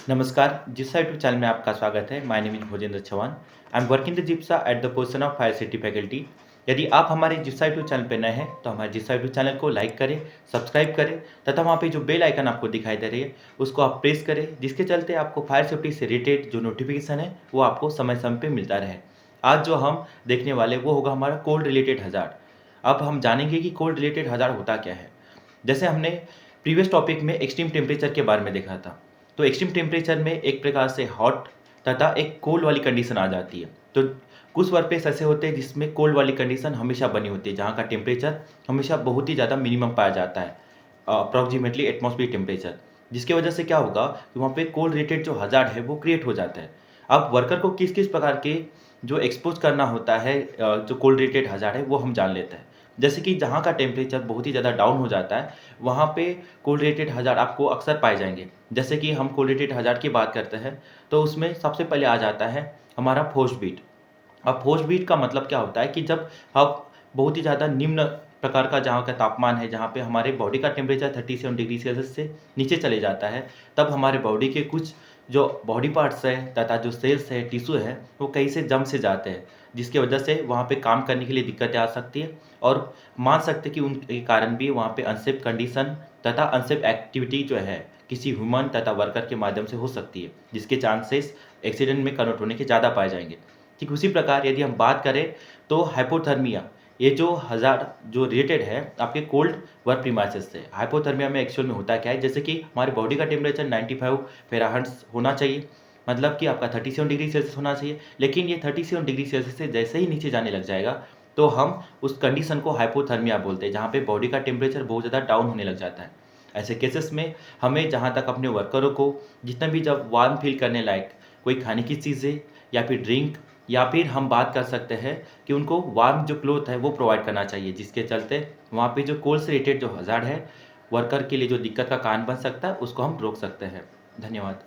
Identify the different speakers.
Speaker 1: नमस्कार, जिप्सा YouTube channel में आपका स्वागत है। My name is Bhojendra Chauhan. I am working the जिप्सा at the position of fire safety faculty. यदि आप हमारे जिप्सा यूट्यूब चैनल पे नए हैं, तो हमारे जिप्सा यूट्यूब चैनल को लाइक करें, सब्सक्राइब करें तथा वहाँ पे जो बेल आइकन आपको दिखाई दे रही है, उसको आप प्रेस करें, जिसके चलते आपको फायर सेफ्टी से रिलेटेड जो नोटिफिकेशन है, वो आपको समय-समय पे मिलता रहे। आज जो हम देखने वाले, वो होगा हमारा कोल्ड रिलेटेड हज़ार्ड। अब हम जानेंगे कि कोल्ड रिलेटेड हज़ार्ड होता क्या है। जैसे हमने प्रीवियस टॉपिक में एक्सट्रीम टेम्परेचर के बारे में देखा था। तो एक्सट्रीम टेम्परेचर में एक प्रकार से हॉट तथा एक कोल्ड वाली कंडीशन आ जाती है। तो कुछ वर्कप्लेस ऐसे होते हैं जिसमें कोल्ड वाली कंडीशन हमेशा बनी होती है, जहाँ का टेम्परेचर हमेशा बहुत ही ज़्यादा मिनिमम पाया जाता है, अप्रॉक्सीमेटली एटमॉस्फेयर टेम्परेचर। जिसकी वजह से क्या होगा कि वहाँ पे कोल्ड रिलेटेड जो हज़ार्ड है वो क्रिएट हो जाता है। अब वर्कर को किस किस प्रकार के जो एक्सपोज करना होता है, जो कोल्ड रिलेटेड हज़ार्ड है, वो हम जान लेते हैं। जैसे कि जहाँ का टेम्परेचर बहुत ही ज़्यादा डाउन हो जाता है, वहाँ पे कोल्ड रिलेटेड हज़ार्ड आपको अक्सर पाए जाएंगे। जैसे कि हम कोल्ड रिलेटेड हज़ार्ड की बात करते हैं, तो उसमें सबसे पहले आ जाता है हमारा फ्रोस्ट बीट। अब फ्रोस्ट बीट का मतलब क्या होता है कि जब हम बहुत ही ज़्यादा निम्न प्रकार का जहाँ का तापमान है, जहाँ पे हमारे बॉडी का टेम्परेचर 37 डिग्री सेल्सियस से नीचे चले जाता है, तब हमारे बॉडी के कुछ जो बॉडी पार्ट्स हैं तथा जो सेल्स है, टिश्यू है, वो कहीं से जम से जाते हैं, जिसकी वजह से वहाँ पे काम करने के लिए दिक्कतें आ सकती है। और मान सकते हैं कि उनके कारण भी वहाँ पे अनसेफ कंडीशन तथा अनसेफ एक्टिविटी जो है किसी ह्यूमन तथा वर्कर के माध्यम से हो सकती है, जिसके चांसेस एक्सीडेंट में कन्वर्ट होने के ज़्यादा पाए जाएंगे। ठीक उसी प्रकार यदि हम बात करें तो हाइपोथर्मिया, ये जो हज़ार्ड जो रिलेटेड है आपके कोल्ड वर्क प्रीमाइसेस से। हाइपोथर्मिया में एक्चुअल में होता क्या है, जैसे कि हमारे बॉडी का टेम्परेचर 95 फ़ारेनहाइट होना चाहिए, मतलब कि आपका 37 डिग्री सेल्सियस होना चाहिए, लेकिन ये 37 डिग्री सेल्सियस से जैसे ही नीचे जाने लग जाएगा, तो हम उस कंडीशन को हाइपोथर्मिया बोलते हैं, जहाँ पे बॉडी का टेम्परेचर बहुत ज़्यादा डाउन होने लग जाता है। ऐसे केसेस में हमें जहाँ तक अपने वर्करों को जितना भी जब वार्म फील करने लायक कोई खाने की चीज़ें या फिर ड्रिंक, या फिर हम बात कर सकते हैं कि उनको वार्म जो क्लॉथ है वो प्रोवाइड करना चाहिए, जिसके चलते वहाँ पे जो कोल्ड से रिलेटेड जो हज़ार्ड है, वर्कर के लिए जो दिक्कत का कारण बन सकता है, उसको हम रोक सकते हैं। धन्यवाद।